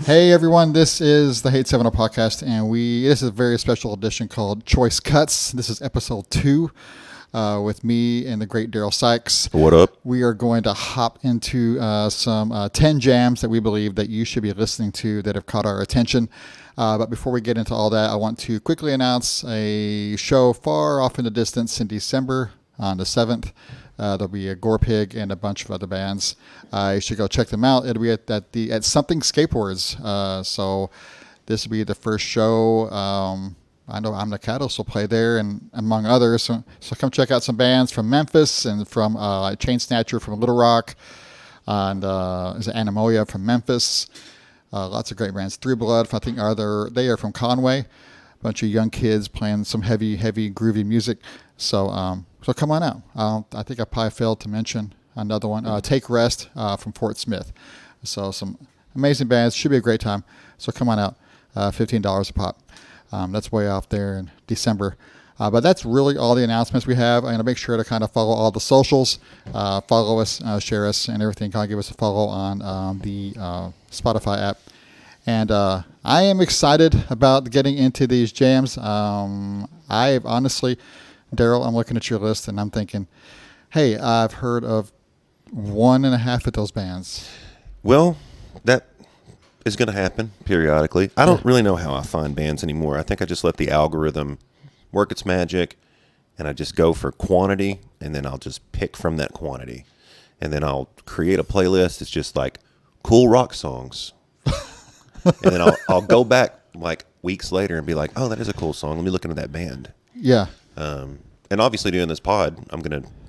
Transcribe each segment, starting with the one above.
Hey everyone, this is the Hate 70 podcast, and this is a very special edition called Choice Cuts. This is episode 2 with me and the great Darrell Sykes. What up? We are going to hop into some 10 jams that we believe that you should be listening to that have caught our attention. But before we get into all that, I want to quickly announce a show far off in the distance in December on the 7th. There'll be a Gore Pig and a bunch of other bands. You should go check them out. It'll be at Something Skateboards. So this will be the first show. I know I'm the Cattles will play there, and among others. So come check out some bands from Memphis and from Chain Snatcher from Little Rock, and is it Anemoia from Memphis. Lots of great bands. Three Blood, I think they are from Conway. A bunch of young kids playing some heavy, groovy music. So come on out. I think I probably failed to mention another one. Take Rest from Fort Smith. So some amazing bands. Should be a great time. So come on out. $15 a pop. That's way off there in December. But that's really all the announcements we have. I'm going to make sure to kind of follow all the socials. Follow us, share us, and everything. Kind of give us a follow on the Spotify app. And I am excited about getting into these jams. I honestly... Darrell, I'm looking at your list and I'm thinking, hey, I've heard of 1.5 of those bands. Well, that is going to happen periodically. I don't really know how I find bands anymore. I think I just let the algorithm work its magic, and I just go for quantity, and then I'll just pick from that quantity. And then I'll create a playlist. It's just like cool rock songs. And then I'll go back like weeks later and be like, oh, that is a cool song. Let me look into that band. Yeah. And obviously doing this pod, I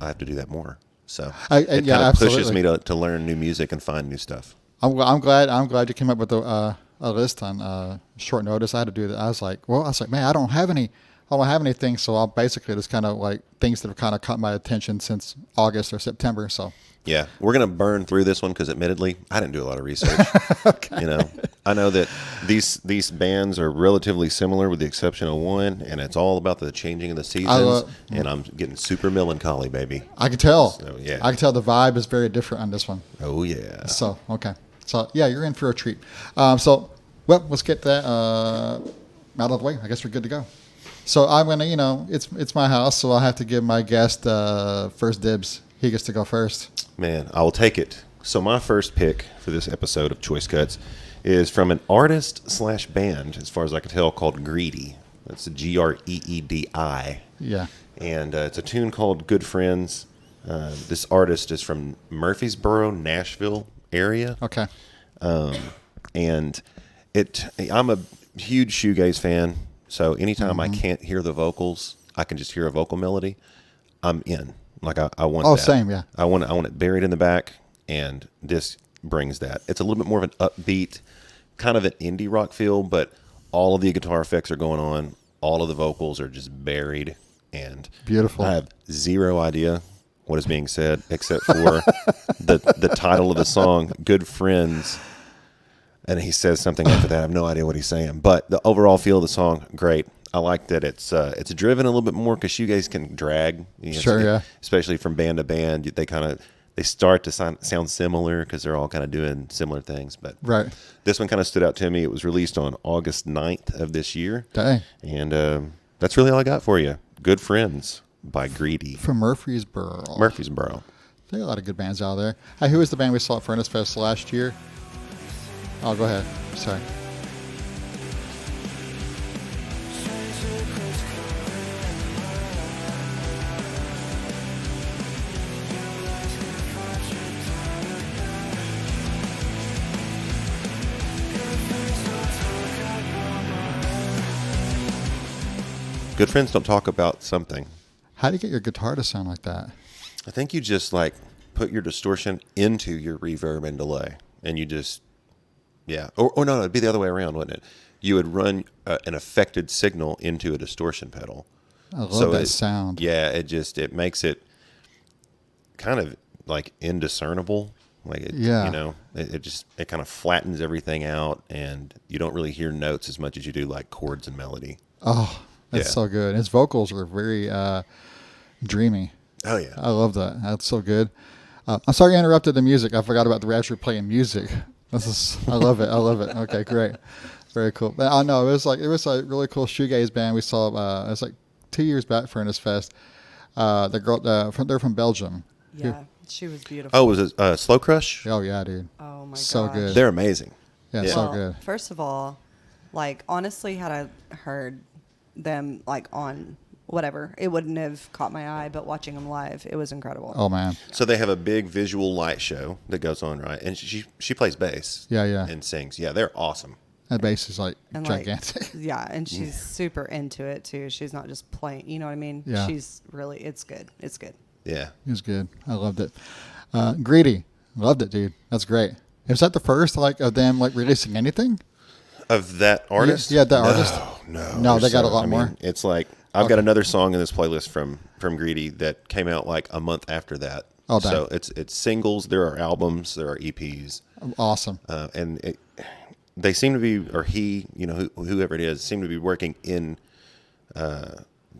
have to do that more. So it kind of pushes me to learn new music and find new stuff. I'm glad you came up with a list on short notice. I had to do that. I was like, man, I don't have anything. So I'll basically just kind of like things that have kind of caught my attention since August or September. So yeah, we're going to burn through this one because admittedly, I didn't do a lot of research. Okay. I know that these bands are relatively similar with the exception of one, and it's all about the changing of the seasons, and I'm getting super melancholy, baby. I can tell. So, yeah. I can tell the vibe is very different on this one. Oh, yeah. So, okay. So, yeah, you're in for a treat. Let's get that out of the way. I guess we're good to go. So I'm going to, it's my house, so I'll have to give my guest first dibs. He gets to go first. Man, I will take it. So my first pick for this episode of Choice Cuts is from an artist/band, as far as I can tell, called Greedy. That's Greedi. Yeah. And it's a tune called Good Friends. This artist is from Murfreesboro, Nashville area. Okay. And I'm a huge shoegaze fan, so anytime I can't hear the vocals, I can just hear a vocal melody, I'm in. Like I want that. Oh, same, yeah. I want it buried in the back, and this brings that. It's a little bit more of an upbeat, kind of an indie rock feel, but all of the guitar effects are going on. All of the vocals are just buried, and beautiful. I have zero idea what is being said except for the title of the song, Good Friends, and he says something after that. I have no idea what he's saying, but the overall feel of the song, great. I like that it's driven a little bit more because shoegaze can drag. Sure, yeah. Especially from band to band, they start to sound similar because they're all kind of doing similar things. But right. This one kind of stood out to me. It was released on August 9th of this year. Dang. And that's really all I got for you. Good Friends by Greedy. From Murfreesboro. There are a lot of good bands out there. Hey, who was the band we saw at Furnace Fest last year? Oh, go ahead. Sorry. Good Friends Don't Talk About Something. How do you get your guitar to sound like that? I think you just like put your distortion into your reverb and delay, and you just, yeah. Or no, it'd be the other way around, wouldn't it? You would run an affected signal into a distortion pedal. I love that sound. Yeah, it makes it kind of like indiscernible. Like it kind of flattens everything out, and you don't really hear notes as much as you do like chords and melody. Oh. That's so good. His vocals are very dreamy. Oh, yeah. I love that. That's so good. I'm sorry I interrupted the music. I forgot about the Rapture playing music. I love it. I love it. Okay, great. Very cool. But I know it was a really cool shoegaze band we saw. It was like 2 years back for Furnace Fest. The girl, they're from Belgium. Yeah, she was beautiful. Oh, was it Slow Crush? Oh yeah, dude. Oh my So gosh. good. They're amazing. Yeah, Yeah. so Well, good. first of all, like honestly, had I heard them like on whatever, it wouldn't have caught my eye. But watching them live, it was incredible. Oh man. So they have a big visual light show that goes on, right? And she plays bass. Yeah, yeah. And sings. Yeah, they're awesome. That bass is like And gigantic. yeah, and she's super into it too. She's not just playing. You know what I mean? Yeah. She's really. It's good. It's good. Yeah. It was good. I loved it. Greedy. Loved it, dude. That's great. Is that the first like of them like releasing anything? Of that artist? Yeah, that artist. No, they got a so- lot more. It's like I've got another song in this playlist from Greedy that came out like a month after that. Oh, dang. So it's singles. There are albums. There are EPs. Awesome. And they seem to be, or he, you know, whoever it is, seem to be working in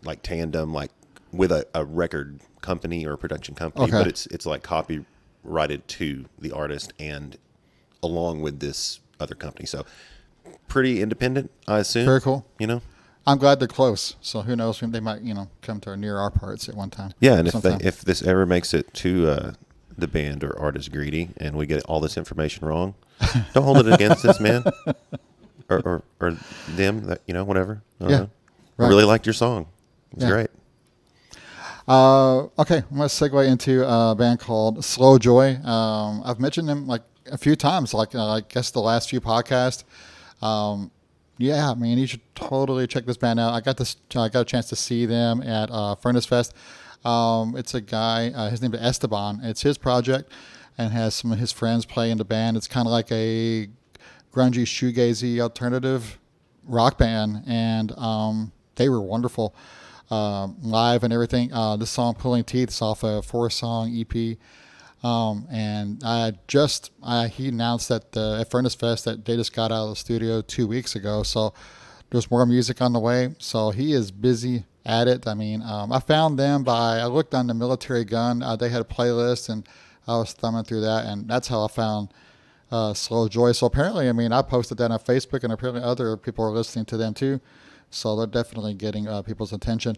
like tandem, like with a record company or a production company. Okay. But it's like copyrighted to the artist and along with this other company. So pretty independent, I assume. Very cool. You know. I'm glad they're close. So who knows? They might, come to near our parts at one time. Yeah, and sometime. if this ever makes it to the band or artist Greedy, and we get all this information wrong, don't hold it against us, man, or them. That whatever. I don't Yeah, know. right. I really liked your song. It's Yeah. great. Okay, I'm going to segue into a band called Slow Joy. I've mentioned them like a few times, like I guess the last few podcasts. Yeah, man, you should totally check this band out. I got a chance to see them at Furnace Fest. It's a guy, his name is Esteban. It's his project, and has some of his friends play in the band. It's kind of like a grungy, shoegazy alternative rock band, and they were wonderful live and everything. This song, Pulling Teeth, is off a 4-song EP. And he announced that at Furnace Fest that they just got out of the studio 2 weeks ago. So there's more music on the way. So he is busy at it. I mean, I found them I looked on the Military Gun. They had a playlist, and I was thumbing through that, and that's how I found Slow Joy. So apparently, I posted that on Facebook, and apparently other people are listening to them too. So they're definitely getting people's attention.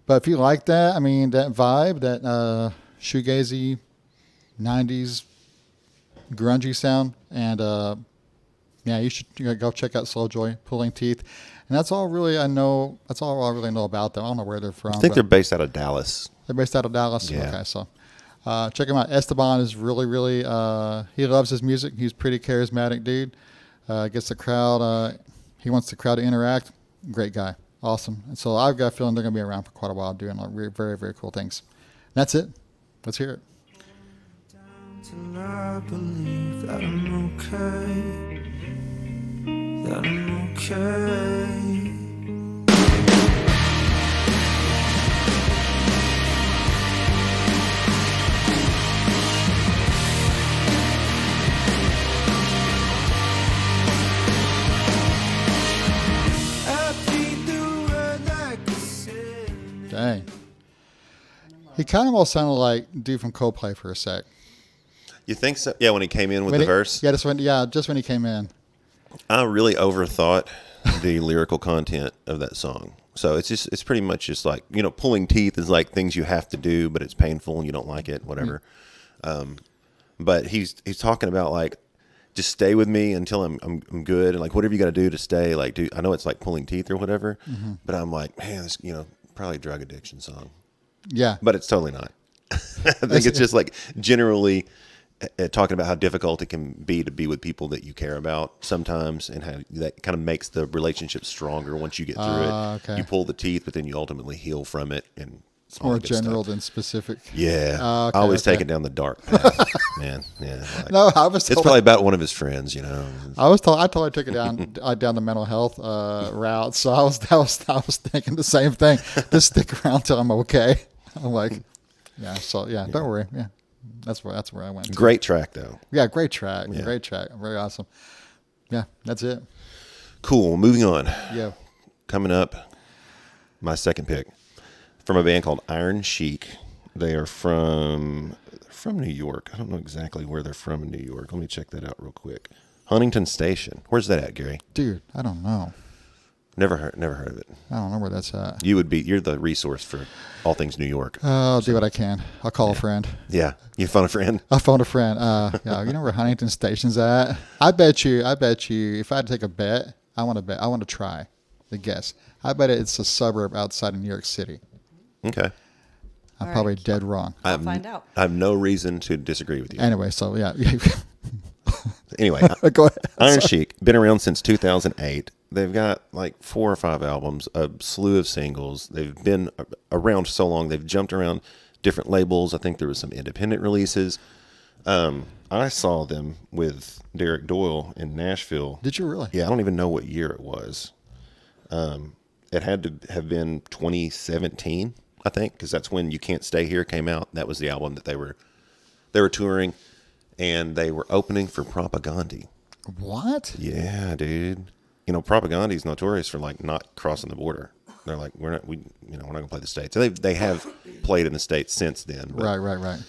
But if you like that, that vibe, that shoegazy 90s grungy sound, and you should go check out Slow Joy, Pulling Teeth. And that's all really I know. That's all I really know about them. I don't know where they're from. I think they're based out of Dallas. They're based out of Dallas. Yeah. Okay, so check him out. Esteban is really, really. He loves his music. He's a pretty charismatic dude. Gets the crowd. He wants the crowd to interact. Great guy. Awesome. And so I've got a feeling they're going to be around for quite a while doing very, very cool things. And that's it. Let's hear it. Till I believe that I'm okay, that I'm okay. I beat the world like a sin. Dang. He kind of almost sounded like dude from Coldplay for a sec. You think so? Yeah, when he came in with the verse. Yeah, just when he came in. I really overthought the lyrical content of that song. So it's pretty much just like, pulling teeth is like things you have to do, but it's painful and you don't like it, whatever. But he's talking about like, just stay with me until I'm good, and like whatever you got to do to stay. Like, dude, I know it's like pulling teeth or whatever, but I'm like, man, this probably a drug addiction song. Yeah, But it's totally not. I think it's just like generally talking about how difficult it can be to be with people that you care about sometimes, and how that kind of makes the relationship stronger once you get through it. Okay. You pull the teeth, but then you ultimately heal from it. And it's more all that good general stuff. than specific. Yeah. Okay, I always take okay. it down the dark path, man. Yeah. Like, No, I was it's told. probably about one of his friends, I was told. I totally took it down the mental health route. So I was thinking the same thing. Just stick around till I'm okay. I'm like, yeah. So yeah, don't worry. Yeah, that's where I went. to. Great track, though. Yeah, great track. Yeah. Great track. Very awesome. Yeah, that's it. Cool. Moving on. Yeah. Coming up, my second pick from a band called Iron Chic. They are from New York. I don't know exactly where they're from in New York. Let me check that out real quick. Huntington Station. Where's that at, Gary? Dude, I don't know. Never heard of it. I don't know where that's at. You're the resource for all things New York. I'll do what I can. I'll call a friend. Yeah. You phone a friend? I'll phone a friend. Yeah, you know where Huntington Station's at? I bet you, if I had to take a bet, I want to try the guess. I bet it's a suburb outside of New York City. Okay. I'm All probably right. dead wrong. I'll find out. I have no reason to disagree with you. Anyway, so yeah. Anyway, Go ahead. Iron Chic, been around since 2008. They've got like 4 or 5 albums, a slew of singles. They've been around so long. They've jumped around different labels. I think there was some independent releases. I saw them with Derek Doyle in Nashville. Did you really? Yeah, I don't even know what year it was. It had to have been 2017, I think, because that's when You Can't Stay Here came out. That was the album that they were touring, and they were opening for Propagandhi. What? Yeah, dude. You know, Propagandhi's notorious for like not crossing the border. They're like, we're not gonna play the States. So they have played in the States since then. But, Right.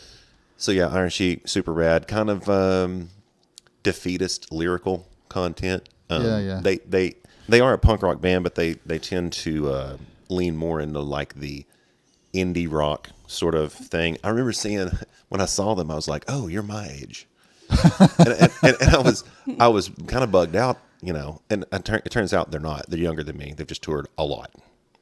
So yeah, Iron Chic, super rad. Kind of defeatist lyrical content. Yeah. They are a punk rock band, but they tend to lean more into like the indie rock sort of thing. I remember seeing when I saw them, I was like, "Oh, you're my age," and I was kind of bugged out, you know. And it turns out they're not. They're younger than me. They've just toured a lot.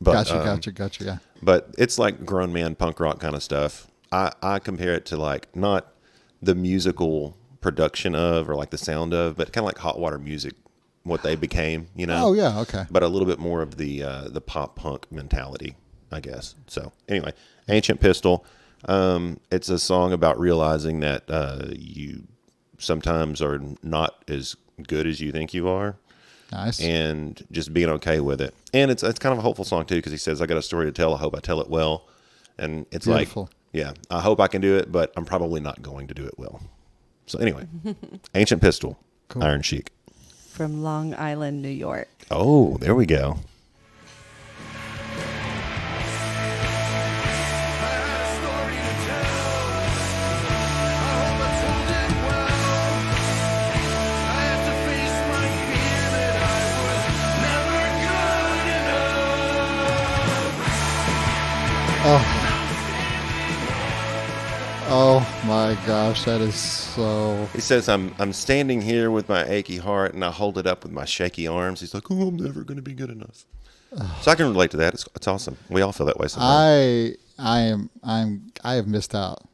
But, Gotcha. Yeah. But it's like grown man punk rock kind of stuff. I compare it to like not the musical production of or like the sound of, but kind of like Hot Water Music, what they became, you know. Oh yeah. Okay. But a little bit more of the pop punk mentality, I guess. So anyway, Ancient Pistol. It's a song about realizing that you sometimes are not as good as you think you are. Nice. And just being okay with it. And it's kind of a hopeful song too, because he says, "I got a story to tell. I hope I tell it well." And it's Beautiful. like, yeah, I hope I can do it, but I'm probably not going to do it well. So anyway, Ancient Pistol, Cool. Iron Chic. From Long Island, New York. Oh, there we go. Oh my gosh, that is so. He says, I'm standing here with my achy heart, and I hold it up with my shaky arms. He's like, "Oh, I'm never going to be good enough." So I can relate to that. It's awesome. We all feel that way sometimes. I have missed out.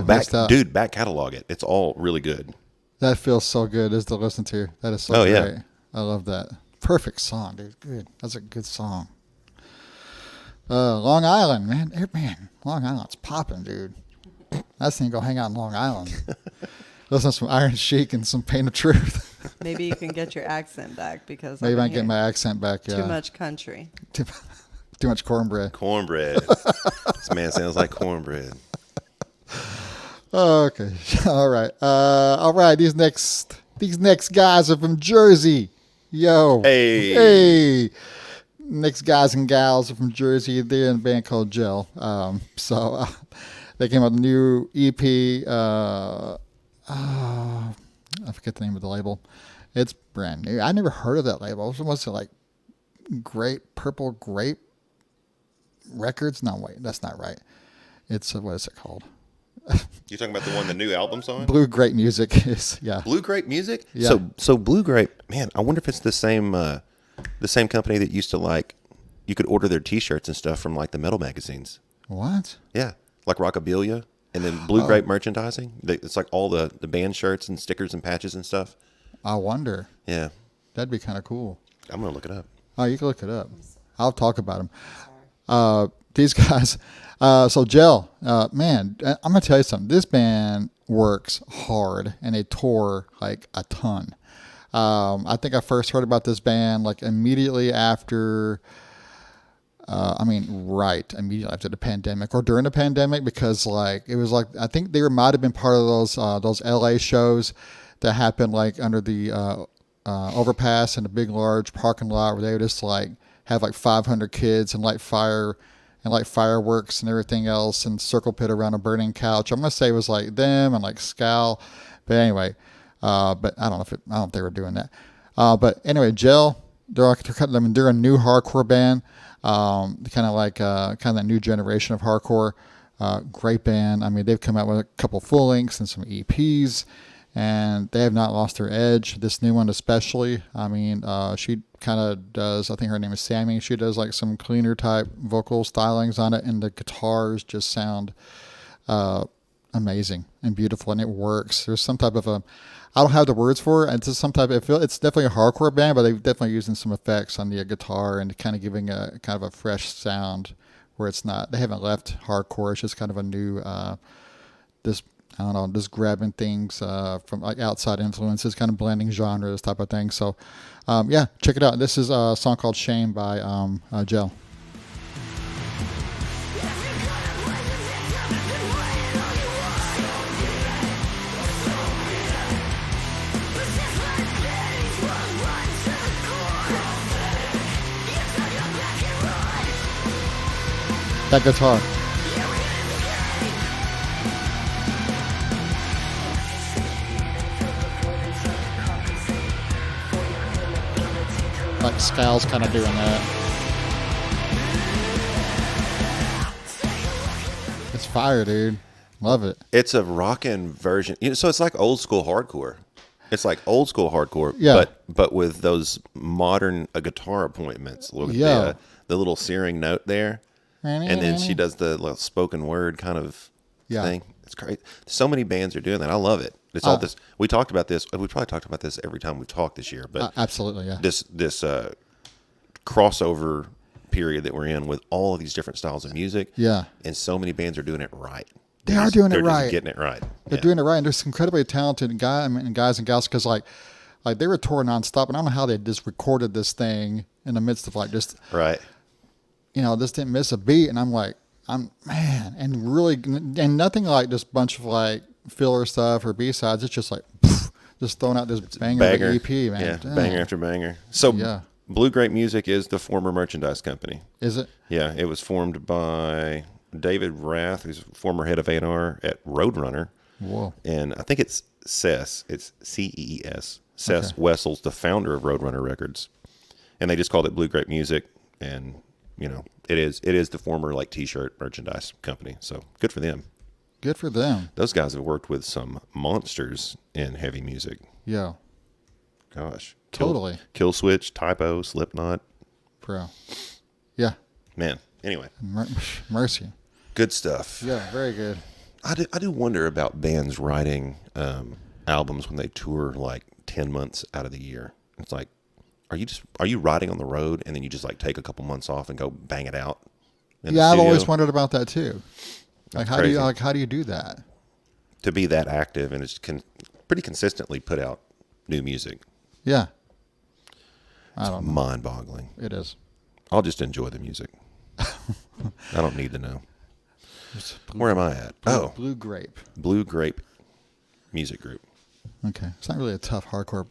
Back catalog it. It's all really good. That feels so good as to listen to. That is so Oh, great. yeah. I love that. Perfect song, dude. Good. That's a good song. Long Island, man. Long Island's popping, dude. I think go hang out in Long Island. Listen to some Iron Chic and some Pain of Truth. Maybe you can get your accent back because Maybe I've I been can get hearing my accent back. Yeah. too much country. Too much cornbread. Cornbread. This man sounds like cornbread. Okay. All right. These next guys are from Jersey. Yo. Hey. Next guys and gals are from Jersey. They're in a band called Gel. They came out with a new EP. I forget the name of the label. It's brand new. I never heard of that label. Was it like Purple Grape Records? No, wait, that's not right. It's what is it called? You talking about the new album's on? Blue Grape Music is Blue Grape Music? Yeah. So Blue Grape, man, I wonder if it's the same company that used to like, you could order their T-shirts and stuff from like the metal magazines. What? Yeah, like Rockabilia, and then Blue Grape merchandising. It's like all the band shirts and stickers and patches and stuff. I wonder. Yeah, That'd be kind of cool. I'm gonna look it up. Oh, you can look it up. I'll talk about them. These guys. So Gel, man, I'm gonna tell you something. This band works hard, and they tour like a ton. I think I first heard about this band like immediately after. Immediately after the pandemic or during the pandemic, because like it was like I think they might have been part of those LA shows that happened like under the overpass in a big large parking lot where they would just like have like 500 kids and light fire and like fireworks and everything else and circle pit around a burning couch. I'm gonna say it was like them and like Scal, but anyway, But I don't know I don't think they were doing that. But anyway, Gel, they're a new hardcore band. Kind of like kind of that new generation of hardcore. Great band. I mean, they've come out with a couple full lengths and some EPs, and they have not lost their edge. This new one especially. I mean, she kind of does, I think her name is Sammy. She does like some cleaner type vocal stylings on it, and the guitars just sound amazing and beautiful, and it works. There's some type of I don't have the words for it. It's just some type of, it's definitely a hardcore band, but they're definitely using some effects on the guitar and kind of giving a kind of a fresh sound where it's not, they haven't left hardcore. It's just kind of a new, just grabbing things from like outside influences, kind of blending genres type of thing. So, yeah, check it out. This is a song called Shame by Gel. That guitar. Like Scal's kind of doing that. It's fire, dude. Love it. It's a rockin' version. So it's like old school hardcore. It's like old school hardcore, Yeah. but with those modern guitar appointments. Look at Yeah. the little searing note there. And then she does the little spoken word kind of thing. It's great. So many bands are doing that. I love it. It's all this. We talked about this. We probably talked about this every time we talked this year. But absolutely, yeah. This crossover period that we're in with all of these different styles of music. Yeah. And so many bands are doing it right. They are doing it They're right. just getting it right. They're doing it right. And there's incredibly talented guys and gals because like they were touring nonstop, and I don't know how they just recorded this thing in the midst of like just Right. This didn't miss a beat, and I'm like, man, and really, and nothing like this bunch of like filler stuff or B-sides. It's just like, just throwing out this banger of an EP, man. Yeah, Damn. banger after banger. So Yeah. Blue Grape Music is the former merchandise company. Is it? Yeah, it was formed by David Rath, who's former head of A&R at Roadrunner. Whoa. And I think it's Cess. It's CEES. Cess Okay. Wessel's the founder of Roadrunner Records. And they just called it Blue Grape Music. And, it is the former like T-shirt merchandise company. So good for them. Good for them. Those guys have worked with some monsters in heavy music. Yeah. Gosh. Totally. Kill Switch, Typo, Slipknot. Bro. Yeah. Man. Anyway, Mercy. good stuff. Yeah, very good. I do wonder about bands writing albums when they tour like 10 months out of the year. It's like, are you riding on the road and then you just like take a couple months off and go bang it out? In the Yeah, I've studio? always wondered about that too. Like, That's crazy. how do you do that? To be that active and it's pretty consistently put out new music. Yeah. I don't know. Mind-boggling. It is. I'll just enjoy the music. I don't need to know. Where am I at? Blue Grape. Blue Grape Music Group. Okay. It's not really a tough hardcore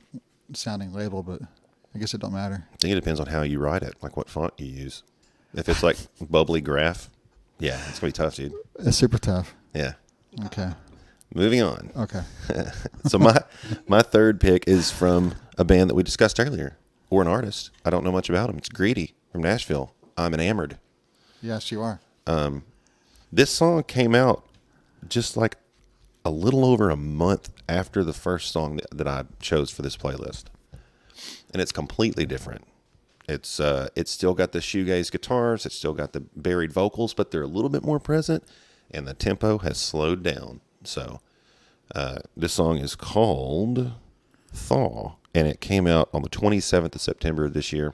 sounding label, but I guess it don't matter. I think it depends on how you write it, like what font you use. If it's like bubbly graph, yeah, it's going to be tough, dude. It's super tough. Yeah. Okay. Moving on. Okay. So my third pick is from a band that we discussed earlier, or an artist. I don't know much about him. It's Greedy from Nashville. I'm Enamored. Yes, you are. This song came out just like a little over a month after the first song that I chose for this playlist. And it's completely different. It's still got the shoegaze guitars, it's still got the buried vocals, but they're a little bit more present, and the tempo has slowed down. So this song is called Thaw, and it came out on the 27th of September this year.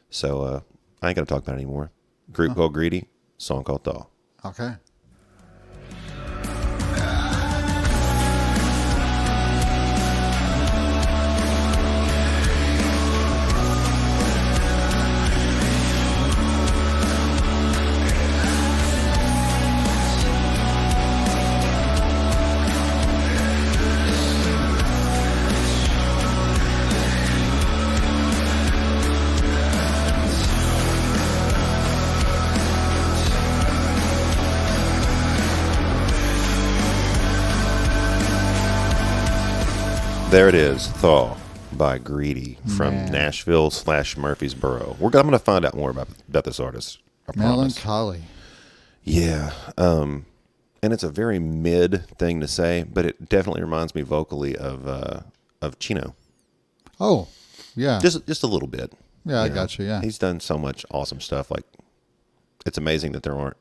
So I ain't gonna talk about it anymore. Group called Greedy, song called Thaw. Okay. There it is, Thaw by Greedy from Man. Nashville / Murfreesboro. I'm going to find out more about this artist. I promise. Melancholy. Yeah. And it's a very mid thing to say, but it definitely reminds me vocally of Chino. Oh, yeah. Just a little bit. Yeah, I got you, yeah. He's done so much awesome stuff. Like, it's amazing that there aren't,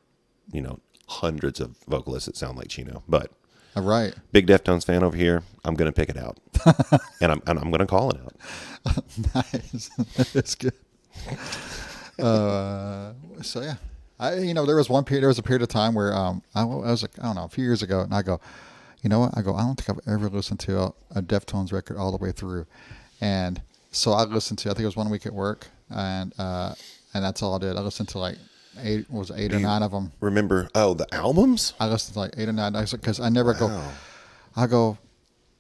hundreds of vocalists that sound like Chino. But All right. big Deftones fan over here, I'm going to pick it out. and I'm going to call it out. Nice. That's good. So yeah, there was a period of time where I was like, I don't know, a few years ago, and I go, you know what? I don't think I've ever listened to a Deftones record all the way through, and so I listened to, I think it was one week at work, and that's all I did. I listened to like eight or nine of them. Remember? Oh, the albums? I listened to like 8 or 9 because I never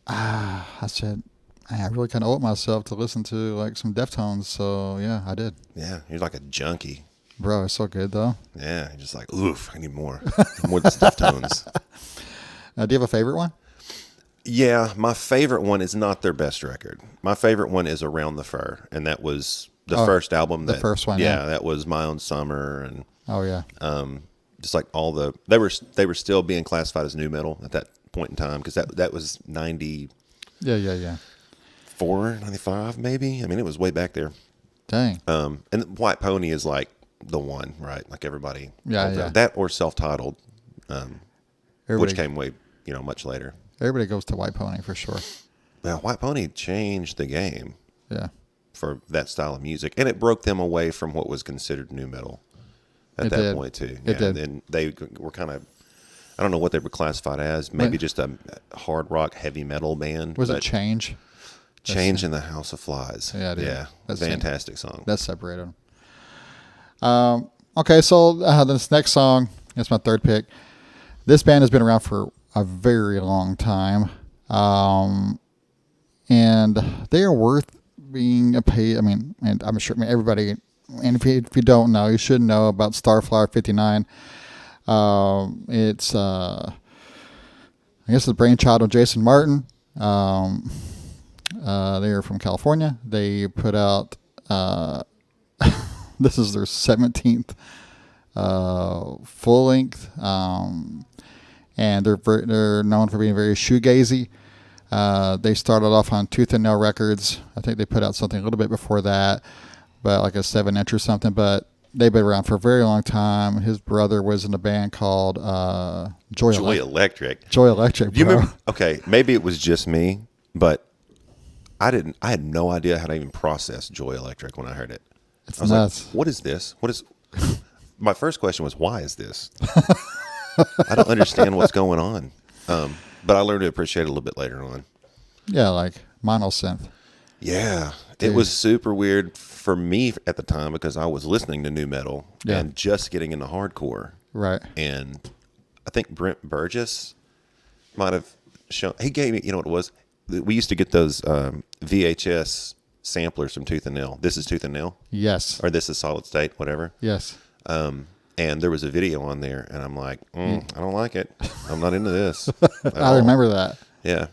I said, I really kind of owe myself to listen to like some Deftones. So yeah, I did. Yeah, you're like a junkie. Bro, it's so good though. Yeah, you're just like, oof, I need more. More Deftones. Do you have a favorite one? Yeah, my favorite one is not their best record. My favorite one is Around the Fur, and that was the first album. The first one, yeah. yeah. That was My Own Summer, and Oh yeah. just like all they were still being classified as new metal at that point in time, because that was 94, Yeah. 95 maybe. I mean, it was way back there. Dang. And White Pony is like the one, right? Like everybody. Yeah. That or Self-Titled, Everybody, which came way much later. Everybody goes to White Pony for sure. Now, White Pony changed the game Yeah. for that style of music, and it broke them away from what was considered new metal at It that did. point too. It did. And they were kind of, I don't know what they were classified as, maybe just a hard rock heavy metal band. Was it but Change? Change in the House of Flies? Yeah, dude. Yeah, That's fantastic song. That separated them. Okay, so this next song is my third pick. This band has been around for a very long time, and they are worth being paid. I mean, and I'm sure everybody. And if you don't know, you should know about Starflower 59. It's I guess the brainchild of Jason Martin. They are from California. They put out this is their 17th full length, and they're known for being very shoegazy. They started off on Tooth and Nail Records. I think they put out something a little bit before that, but like a 7-inch or something. But they've been around for a very long time. His brother was in a band called Joy Electric. Joy Electric. Do you bro. remember? Okay, maybe it was just me, but I had no idea how to even process Joy Electric when I heard it. It's I was nuts. like, what is this? What is? My first question was, why is this? I don't understand what's going on. But I learned to appreciate it a little bit later on. Yeah, like monosynth. Yeah, Dude. it was super weird for me at the time because I was listening to new metal and just getting into hardcore. Right. And I think Brent Burgess might have shown. He gave me, you know what it was? We used to get those VHS samplers from Tooth and Nail. This is Tooth and Nail, Yes. or this is Solid State, whatever. Yes. And there was a video on there, and I'm like, I don't like it. I'm not into this. I remember that. Yeah,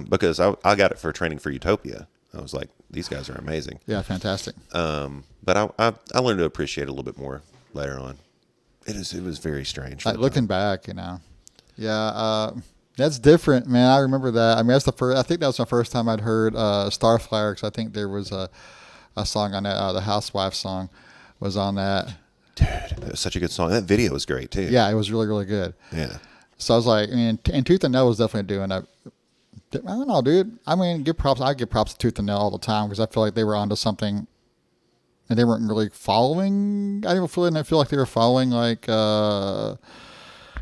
because I got it for training for Utopia. I was like, these guys are amazing. Yeah, fantastic. But I learned to appreciate it a little bit more later on. It was very strange. for Like the looking back, yeah, that's different, man. I remember that. I mean, that's the first. I think that was my first time I'd heard Starflower, because I think there was a song on that. The Housewife song was on that. Dude, it was such a good song. That video was great too. Yeah, it was really, really good. Yeah. So I was like, and Tooth and Nail was definitely doing that. I don't know, dude. I mean, give props. I give props to Tooth and Nail all the time because I feel like they were onto something, and they weren't really following. I didn't feel like they were following like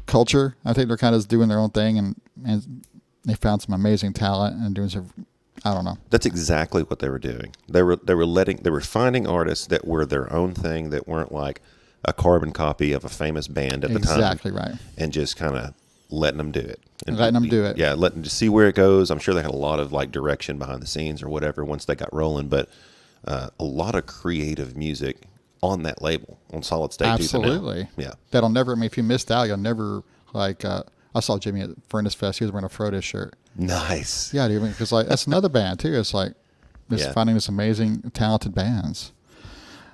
culture. I think they're kind of doing their own thing, and they found some amazing talent and doing some. I don't know. That's exactly what they were doing. They were finding artists that were their own thing, that weren't like a carbon copy of a famous band at the time. Exactly right. And just kind of letting them do it. And Letting them do it. Yeah, letting them just see where it goes. I'm sure they had a lot of like direction behind the scenes or whatever once they got rolling, but a lot of creative music on that label, on Solid State. Absolutely. Yeah. That'll never. I mean, if you missed out, you'll never like. I saw Jimmy at Furnace Fest. He was wearing a Frodo shirt. Nice. Yeah, dude, because like that's another band too. It's like just Yeah. finding this amazing, talented bands.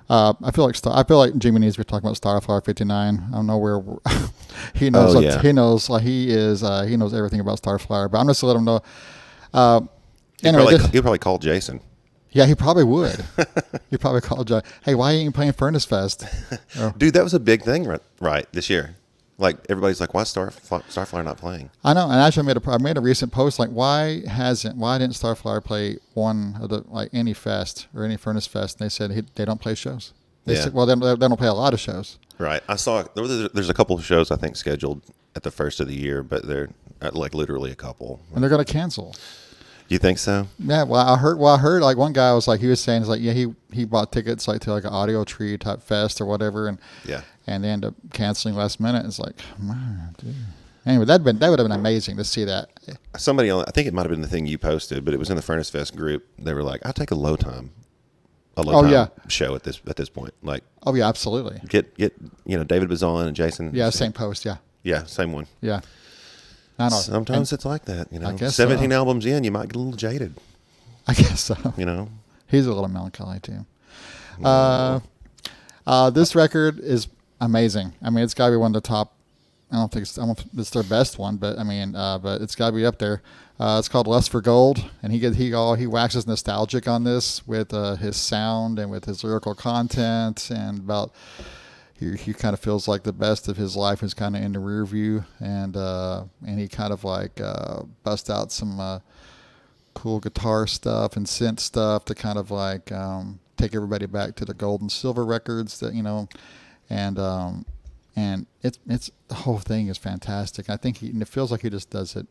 I feel like Jimmy needs to be talking about Starflower 59. I don't know where he knows. Oh, yeah. He knows like he knows everything about Starflower. But I'm just to let him know. He'll probably call Jason. Yeah, he probably would. He probably called John. Hey, why ain't you playing Furnace Fest? Or, Dude, that was a big thing right this year. Like everybody's like, why is Starflower not playing? I know, and actually I made a recent post like, why didn't Starflower play one of the like any fest or any Furnace Fest? And they said they don't play shows. They Yeah. said, well, they don't play a lot of shows. Right. I saw there's a couple of shows I think scheduled at the first of the year, but they're like literally a couple. And they're going to cancel. You think so? Yeah, well, I heard like one guy was like, he was saying, it's like, yeah, he bought tickets like to like an Audio Tree type fest or whatever, and Yeah. and they end up canceling last minute. It's like, man, dude. Anyway, that would have been amazing to see that. Somebody I think it might have been the thing you posted, but it was in the Furnace Fest group. They were like, I'll take a low time show at this point. Like, Oh yeah, absolutely. get David Bazan and Jason. Yeah, same post. Yeah, Yeah, same one. yeah. I know. Sometimes And it's like that, I guess 17 so. albums in, you might get a little jaded, I guess so. He's a little melancholy too. This record is amazing. I mean, it's got to be one of the top. I don't think it's their best one, but I mean, but it's got to be up there. It's called Lust for Gold, and he waxes nostalgic on this with his sound and with his lyrical content, and about he kind of feels like the best of his life is kind of in the rear view, and he kind of like busts out some cool guitar stuff and synth stuff to kind of like take everybody back to the gold and silver records that and it's the whole thing is fantastic. I think it feels like he just does it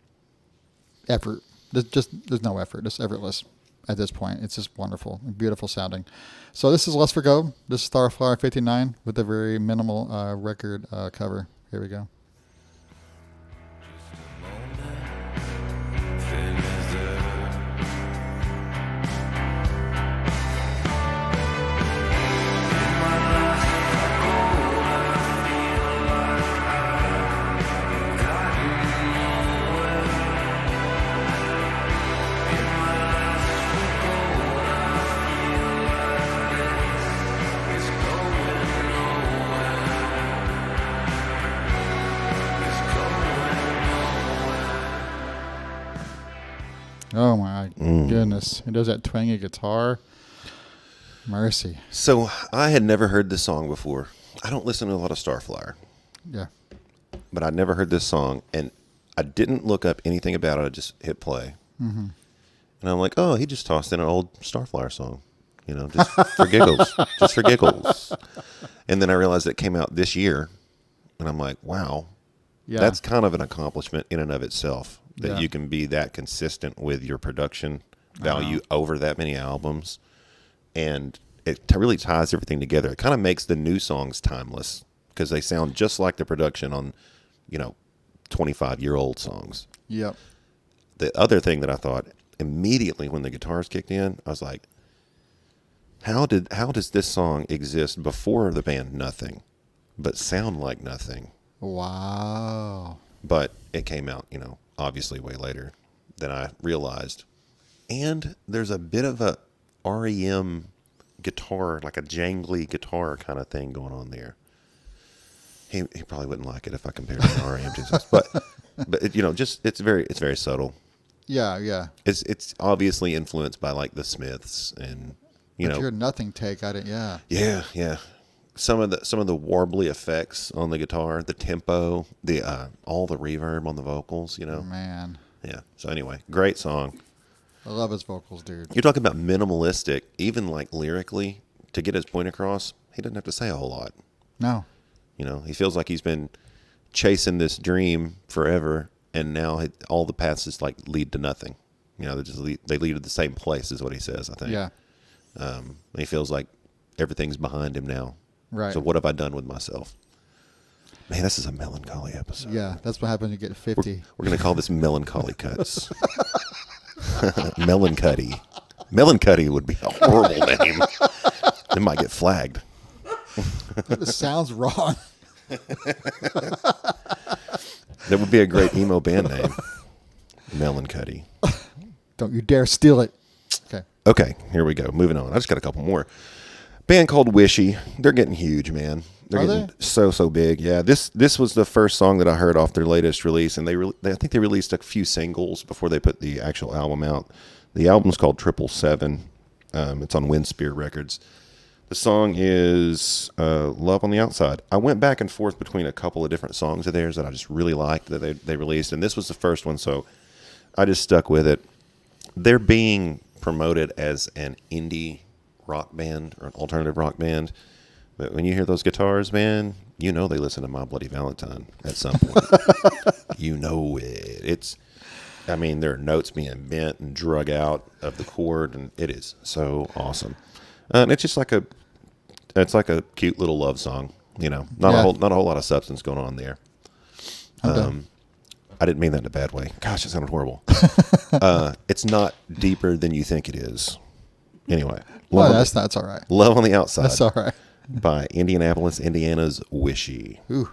there's no effort, just effortless at this point. It's just wonderful and beautiful sounding. So this is Lust for Gold. This is Starflower 59 with a very minimal record cover. Here we go. Oh my goodness. He does that twangy guitar. Mercy. So I had never heard this song before. I don't listen to a lot of Starflower, Yeah. but I'd never heard this song, and I didn't look up anything about it. I just hit play. Mm-hmm. And I'm like, oh, he just tossed in an old Starflower song, just for giggles. Just for giggles. And then I realized it came out this year, and I'm like, wow. Yeah. That's kind of an accomplishment in and of itself, that Yeah. you can be that consistent with your production value over that many albums. And it really ties everything together. It kind of makes the new songs timeless because they sound just like the production on, 25-year-old songs. Yep. The other thing that I thought immediately when the guitars kicked in, I was like, how does this song exist before the band Nothing, but sound like Nothing? Wow. But it came out, obviously way later than I realized. And there's a bit of a REM guitar, like a jangly guitar kind of thing going on there. He probably wouldn't like it if I compared it to REM to this, but it's very subtle. Yeah, yeah. It's obviously influenced by like the Smiths and But your Nothing take, I didn't. Yeah. yeah. Some of the warbly effects on the guitar, the tempo, the all the reverb on the vocals, Man, Yeah. So anyway, great song. I love his vocals, dude. You're talking about minimalistic, even like lyrically, to get his point across. He doesn't have to say a whole lot. No. He feels like he's been chasing this dream forever, and now all the paths just like lead to nothing. They lead to the same place, is what he says. I think. Yeah. He feels like everything's behind him now. Right. So what have I done with myself? Man, this is a melancholy episode. Yeah, that's what happens when you get 50. We're going to call this Melancholy Cuts. Meloncutty. Meloncutty would be a horrible name. It might get flagged. It sounds wrong. That would be a great emo band name. Meloncutty. Don't you dare steal it. Okay. Okay, here we go. Moving on. I just got a couple more. Band called Wishy. They're getting huge, man. They're Are getting they? so big. Yeah, this was the first song that I heard off their latest release, and I think they released a few singles before they put the actual album out. The album's called 777. It's on Windspear Records. The song is Love on the Outside. I went back and forth between a couple of different songs of theirs that I just really liked that they released, and this was the first one, so I just stuck with it. They're being promoted as an indie rock band or an alternative rock band, but when you hear those guitars, man, you know they listen to My Bloody Valentine at some point. You know it. There are notes being bent and drug out of the chord, and it is so awesome. And it's just like a cute little love song, not a whole lot of substance going on there. I didn't mean that in a bad way. Gosh, it sounded horrible. It's not deeper than you think it is. Anyway. Well, that's all right. Love on the Outside. That's all right. By Indianapolis, Indiana's Wishy. Ooh.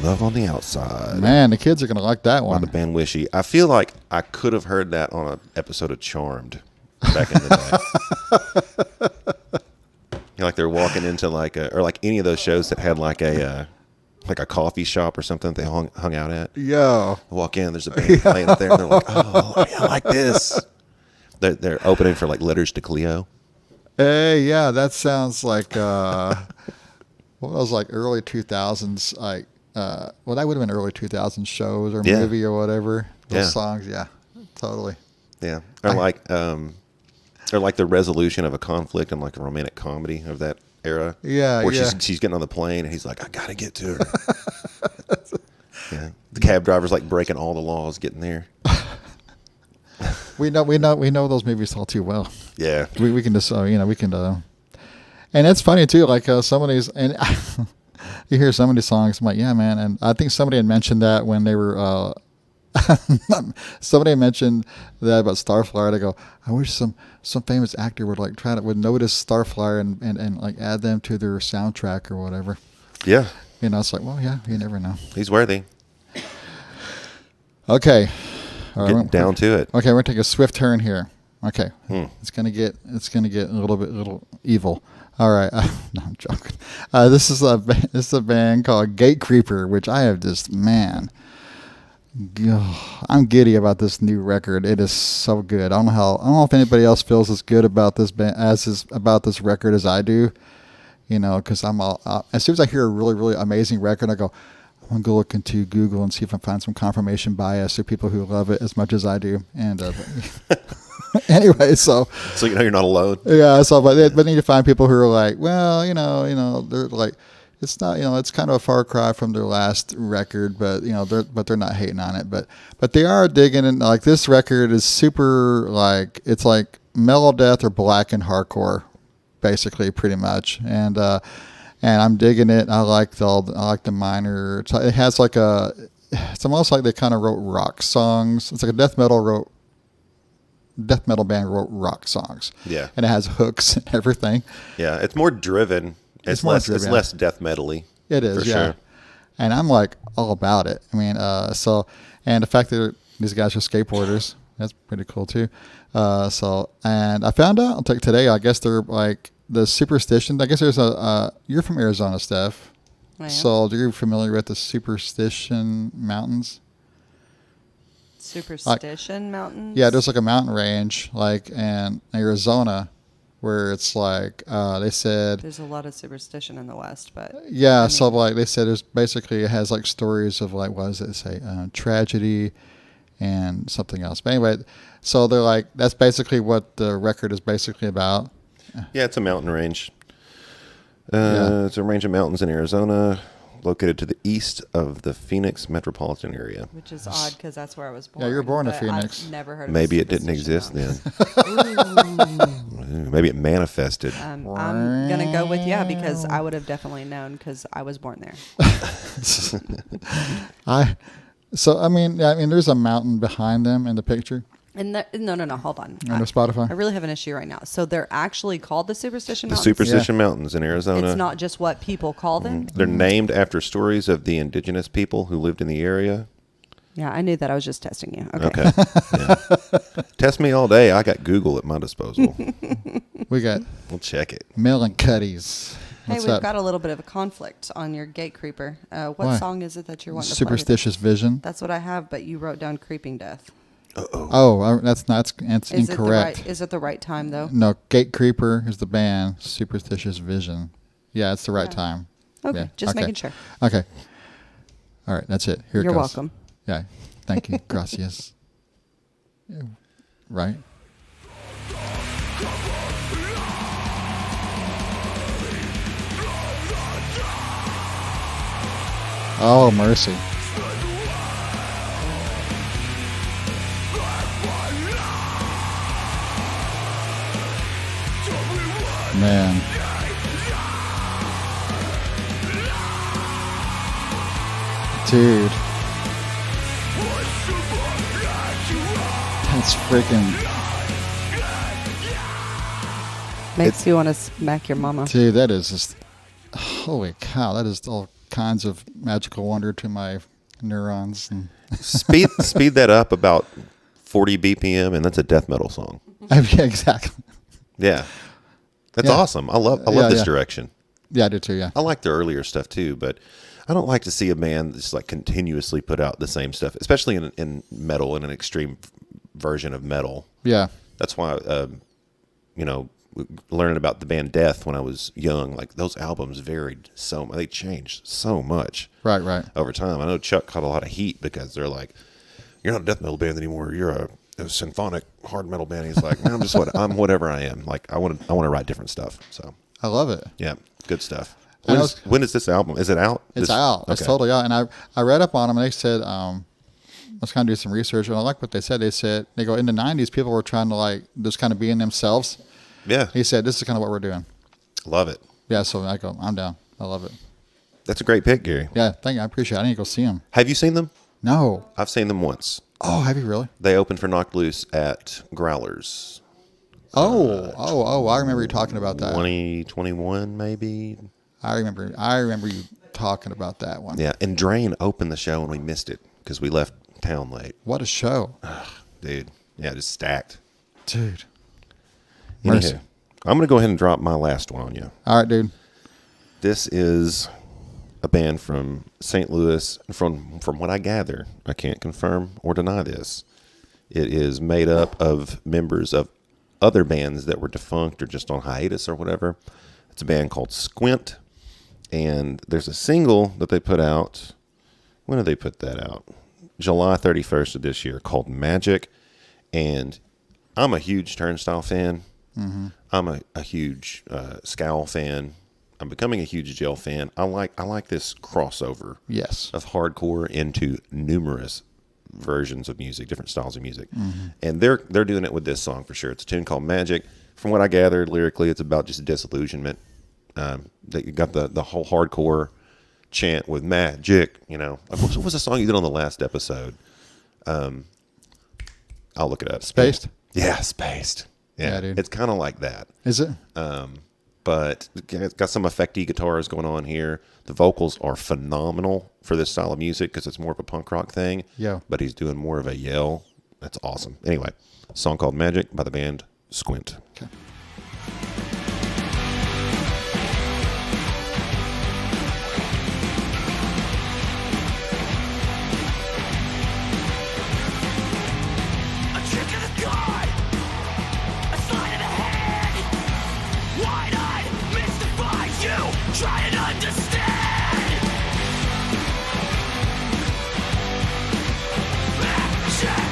Love on the Outside. Man, the kids are going to like that By one. the band Wishy. I feel like I could have heard that on an episode of Charmed back in the day. Like they're walking into or like any of those shows that had like a coffee shop or something that they hung out at. Yo. Walk in, there's a band playing up there, and they're like, oh, yeah, I like this. They're opening for like Letters to Cleo. Hey, yeah, that sounds like what was like early 2000s, like that would have been early 2000s shows or movie or whatever. Those songs, yeah, totally. Yeah, or like the resolution of a conflict in like a romantic comedy of that era. Yeah, where yeah. she's getting on the plane and he's like, I gotta get to her. Yeah, the cab driver's like breaking all the laws getting there. We know those movies all too well. Yeah, We can just we can. And it's funny too, like some of these, and you hear some of these songs, I'm like, yeah, man. And I think somebody had mentioned that when they were, somebody mentioned that about Starflyer. They go, I wish some famous actor would like would notice Starflyer and like add them to their soundtrack or whatever. yeah, It's like, well, yeah, you never know. he's worthy. Okay, all Getting down to it. Okay, we're gonna take a swift turn here. Okay, it's gonna get a little evil. All right, no, I'm joking. This is a band called Gatecreeper, which I have just I'm giddy about this new record. It is so good. I don't know if anybody else feels as good about this band about this record as I do. Because I'm as soon as I hear a really really amazing record, I go, I'm gonna go look into Google and see if I find some confirmation bias or people who love it as much as I do. And anyway, so you're not alone. yeah, so but they need to find people who are like, well, they're like, it's not, it's kind of a far cry from their last record, but they're not hating on it, but they are digging it. Like this record is super, like it's like mellow death or black and hardcore, basically, pretty much, and I'm digging it. I like the minor. It has like it's almost like they kind of wrote rock songs. It's like a death metal band wrote rock songs. Yeah. And it has hooks and everything. Yeah, it's more driven. It's less death metal-y. It is, for yeah. sure. And I'm like all about it. I mean, and the fact that these guys are skateboarders, that's pretty cool too. And I found out today, I guess they're like the Superstition. I guess there's you're from Arizona, Steph. I am. So are you familiar with the Superstition Mountains? Superstition Mountains? Yeah, there's like a mountain range like in Arizona where it's like they said There's a lot of superstition in the West, but yeah, so like they said there's basically it has like stories of like what does it say? Tragedy and something else. But anyway, so they're like that's basically what the record is basically about. Yeah, it's a mountain range. It's a range of mountains in Arizona located to the east of the Phoenix metropolitan area. Which is odd because that's where I was born. Yeah, you were born in but Phoenix. I've never heard of Maybe a it didn't superstition exist mountain. then. Ooh, maybe it manifested. I'm going to go with yeah because I would have definitely known because I was born there. I mean, there's a mountain behind them in the picture And no, hold on. on the Spotify. I really have an issue right now. So they're actually called the Superstition The Mountains? Superstition Mountains in Arizona. It's not just what people call them? They're named after stories of the indigenous people who lived in the area. Yeah, I knew that. I was just testing you. Okay. Yeah. Test me all day. I got Google at my disposal. We got We'll check it. meloncutties. Hey, What's we've up? got a little bit of a conflict on your Gate Creeper. What Why? song is it that you're wanting to play? Superstitious vision. That's what I have, but you wrote down Creeping Death. That's Is incorrect. Is it the right time, though? No, Gate Creeper is the band. Superstitious Vision. Yeah, it's the right time. Okay, Yeah, just making sure. Okay. All right, that's it. Here it You're goes. welcome. Yeah, thank you. Gracias. Yeah, right. Oh, mercy. Man. Dude. That's freaking... Makes you want to smack your mama. Dude, that is just... Holy cow, that is all kinds of magical wonder to my neurons. And Speed that up about 40 BPM, and that's a death metal song. yeah, exactly. Yeah. That's Yeah. awesome. I love Yeah, this yeah. direction. Yeah, I do too, yeah. I like the earlier stuff too, but I don't like to see a band just like continuously put out the same stuff, especially in metal, in an extreme version of metal. Yeah. That's why, learning about the band Death when I was young, like those albums varied so much. They changed so much Right. over time. I know Chuck caught a lot of heat because they're like, "You're not a death metal band anymore. You're a symphonic hard metal band." He's like, "Man, I'm whatever I am. Like I want to write different stuff." So I love it. yeah, good stuff. And When is this album? Is it out? It's out. It's Okay. totally out. And I read up on them, and they said, let's kind of do some research. And I like what they said. They said, they go, in the 90s, people were trying to like just kind of be in themselves. Yeah, He said, this is kind of what we're doing. love it. Yeah, so I go, I'm down. I love it. That's a great pick, Gary. Yeah, thank you. I appreciate it. I need to go see them. Have you seen them? No. I've seen them once. Oh, have you really? They opened for Knocked Loose at Growlers. I remember you talking about that. 2021 maybe. I remember you talking about that one. Yeah, and Drain opened the show and we missed it because we left town late. What a show. Dude, yeah, just stacked. Dude. Mercy. Anywho, I'm going to go ahead and drop my last one on you. All right, dude. This is a band from St. Louis. From what I gather, I can't confirm or deny this. It is made up of members of other bands that were defunct or just on hiatus or whatever. It's a band called Squint, and there's a single that they put out. When did they put that out? July 31st of this year, called Magic. And I'm a huge Turnstile fan. Mm-hmm. I'm a huge Scowl fan. I'm becoming a huge Jail fan. I like this crossover Yes. of hardcore into numerous versions of music, different styles of music. Mm-hmm. And they're doing it with this song for sure. It's a tune called Magic. From what I gathered lyrically, it's about just disillusionment. That you got the whole hardcore chant with magic, What was the song you did on the last episode? I'll look it up. Spaced? Yeah, Spaced. Yeah, dude. It's kind of like that. Is it? But it's got some effecty guitars going on here. The vocals are phenomenal for this style of music because it's more of a punk rock thing. Yeah. But he's doing more of a yell. That's awesome. Anyway, a song called Magic by the band Squint. Okay. A trick of the god, a sleight of the hand. Wide-eyed, mystifies you, try and understand. Magic.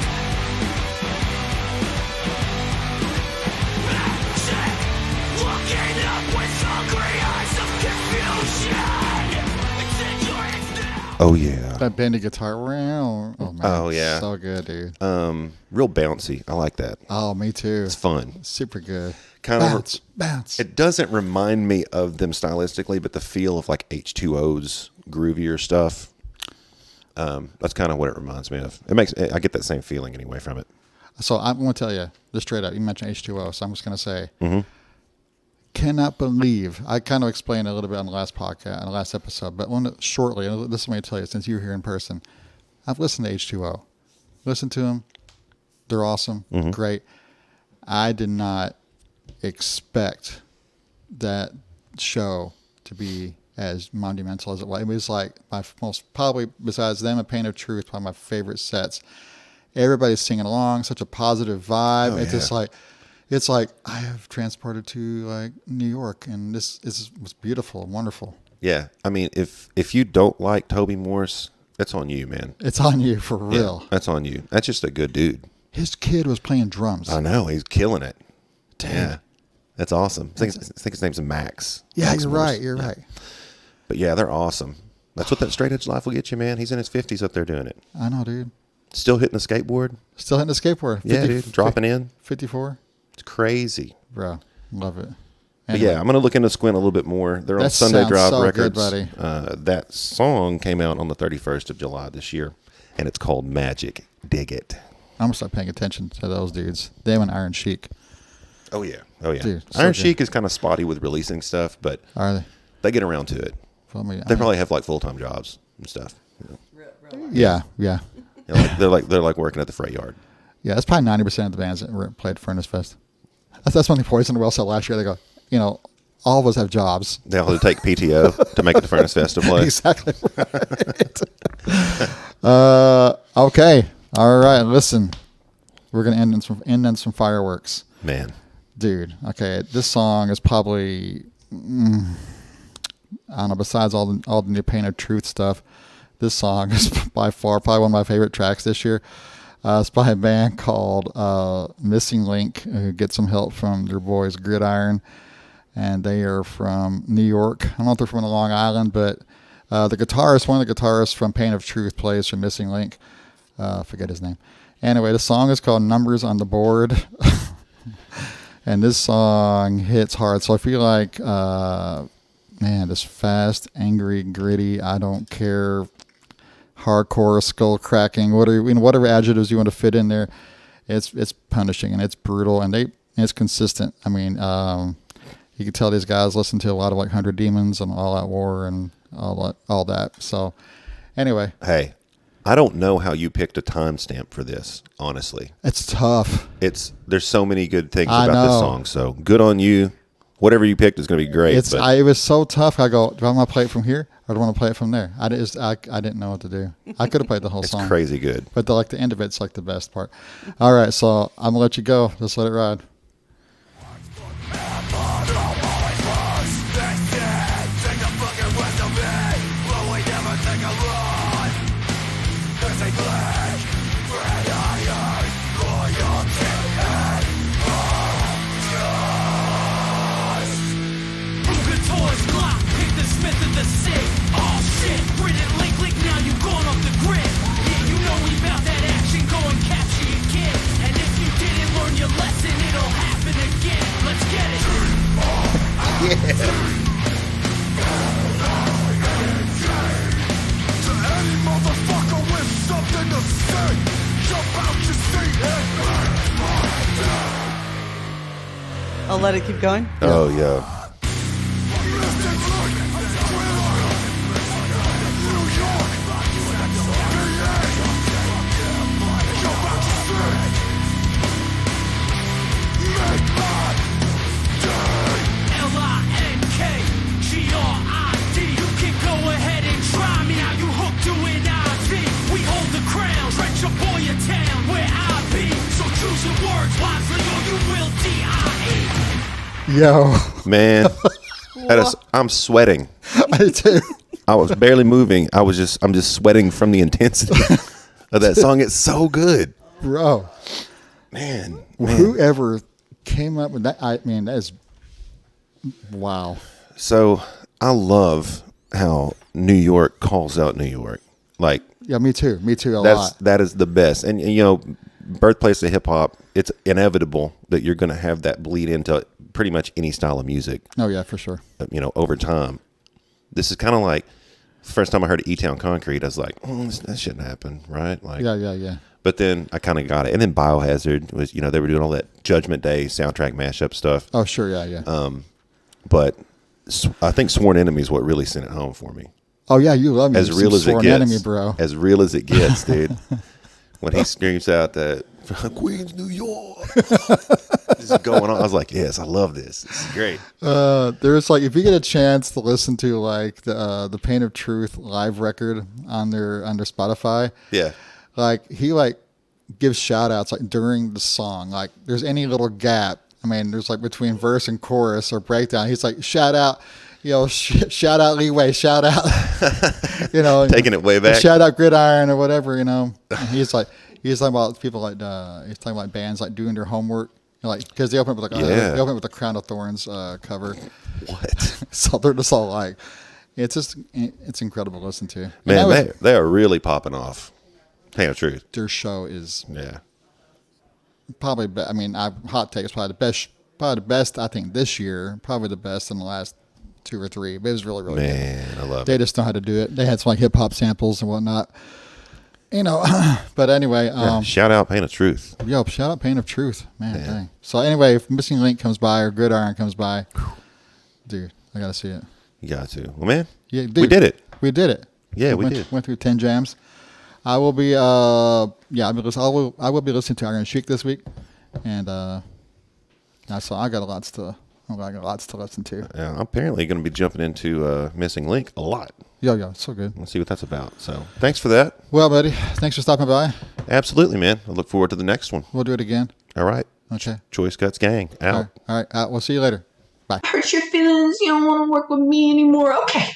Oh yeah. That bendy guitar. Oh man. Oh, yeah. So good, dude. Real bouncy. I like that. Oh, me too. It's fun. Super good. Kind of Bounce. It doesn't remind me of them stylistically, but the feel of like H2O's groovier stuff. That's kind of what it reminds me of. I get that same feeling anyway from it. So I'm going to tell you just straight up. You mentioned H2O, so I'm just going to say, cannot believe. I kind of explained a little bit on the last podcast, on the last episode, but shortly. And this is what I tell you, since you're here in person, I've listened to H2O. Listen to them. They're awesome. Great. I did not expect that show to be as monumental as it was. It was like my most, probably besides them, A Pain of Truth, probably my favorite sets. Everybody's singing along, such a positive vibe. It's just like, it's like I have transported to like New York, and this was beautiful and wonderful. Yeah, I mean, if you don't like Toby Morse, that's on you, man. It's on you for real. Yeah, that's on you. That's just a good dude. His kid was playing drums. I know, he's killing it. Dude. Yeah, that's awesome. I think his name's Max. Yeah, Max you're Morse. right. You're right. But yeah, they're awesome. That's what that straight edge life will get you, man. He's in his 50s up there doing it. I know, dude. Still hitting the skateboard. Still hitting the skateboard. Yeah, dude. Dropping in. 54. It's crazy. Bro, love it. But yeah, I'm going to look into Squint a little bit more. They're on That Sunday sounds Drive so Records. good, buddy. That song came out on the 31st of July this year, and it's called Magic. Dig it. I'm going to start paying attention to those dudes. Them and Iron Chic. Oh, yeah. Oh, yeah. Dude, so Iron good. Chic is kind of spotty with releasing stuff, but Are they? they get around to it. They probably have like full-time jobs and stuff. You know? Yeah. They're like working at the freight yard. Yeah, that's probably 90% of the bands that played Furnace Fest. That's when the Poison Well said last year. They go, all of us have jobs. They all have to take PTO to make it to Furnace Fest to play. Exactly right. Okay. All right. Listen, we're gonna end in some fireworks, Man. dude. Okay, this song is probably I don't know. Besides all the new Pain of Truth stuff, this song is by far probably one of my favorite tracks this year. It's by a band called Missing Link, who get some help from their boys Gridiron, and they are from New York. I don't know if they're from Long Island, but one of the guitarists from Pain of Truth plays for Missing Link. Forget his name. Anyway, the song is called Numbers on the Board, and this song hits hard. So I feel like, this fast, angry, gritty, I don't care, hardcore, skull cracking, whatever adjectives you want to fit in there, it's punishing and it's brutal and it's consistent. I mean, you can tell these guys listen to a lot of like 100 Demons and All Out War and all that. So anyway, Hey, I don't know how you picked a timestamp for this, honestly. it's tough. There's so many good things I about this know. song, so good on you. Whatever you picked is going to be great. It was so tough. I go, do I want to play it from here or do I want to play it from there? I didn't know what to do. I could have played the whole it's song. crazy good. But the end of it's like the best part. All right, so I'm gonna let you go. Just let it ride. I'll let it keep going. Oh, yeah. L-I-N-K-G-R-I-D. You can go ahead and try me. Now you hooked to an IV. We hold the crown. Stretch your boy your town where I be. So choose your words wisely or you will D-I-E. Yo, Man, I'm sweating. I too. I was barely moving. I'm just sweating from the intensity of that song. It's so good. Bro. Man. Whoever came up with that, that is wow. So I love how New York calls out New York. Like, Yeah, me too. Me too. A lot. that is the best. And you know, birthplace of hip hop, it's inevitable that you're going to have that bleed into pretty much any style of music. Oh yeah, for sure. You know, over time. This is kind of like first time I heard E-Town Concrete, I was like, that shouldn't happen, right? Like, Yeah. But then I kind of got it. And then Biohazard was, you know, they were doing all that Judgment Day soundtrack mashup stuff. Oh sure, yeah. But I think Sworn Enemy is what really sent it home for me. Oh yeah, you love me. As real as it Sworn gets, Enemy, bro. As real as it gets, dude. When he screams out that Queens, New York, this is going on. I was like, yes, I love this. This is great. There's like, if you get a chance to listen to like the Pain of Truth live record on their Spotify, Yeah. like he like gives shout outs like during the song. Like there's any little gap. I mean, there's like between verse and chorus or breakdown. He's like, shout out, you know, shout out Leeway, shout out, you know, Taking it way back. shout out Gridiron or whatever, you know. And he's talking about people like he's talking about bands like doing their homework, like because they open up with like Yeah. they open up with the Crown of Thorns cover. What? So they're just all like, it's incredible to listen to. And Man, that was- they are really popping off. Pain of Truth. their show is Yeah. probably. I mean, hot take is probably the best. I think this year, probably the best in the last 2 or 3. But it was really good. Man, I love They it. just know how to do it. They had some like hip hop samples and whatnot. You know, but anyway, Yeah, shout out Pain of Truth. yo, shout out Pain of Truth, man. Dang. So anyway, if Missing Link comes by or Gridiron comes by, dude, I gotta see it. You got to. Well, man, Yeah, dude, we did it. We did it. Yeah, we went, did. Went through 10 jams. I will be I will be listening to Iron Sheik this week, and so I got lots to listen to. Yeah, I'm apparently going to be jumping into Missing Link a lot. Yo, it's so good. Let's see what that's about. So thanks for that. Well, buddy, thanks for stopping by. Absolutely, man. I look forward to the next one. We'll do it again. All right. Okay. Choice Cuts Gang out. All right. We'll see you later. Bye. Hurt your feelings, you don't want to work with me anymore. Okay.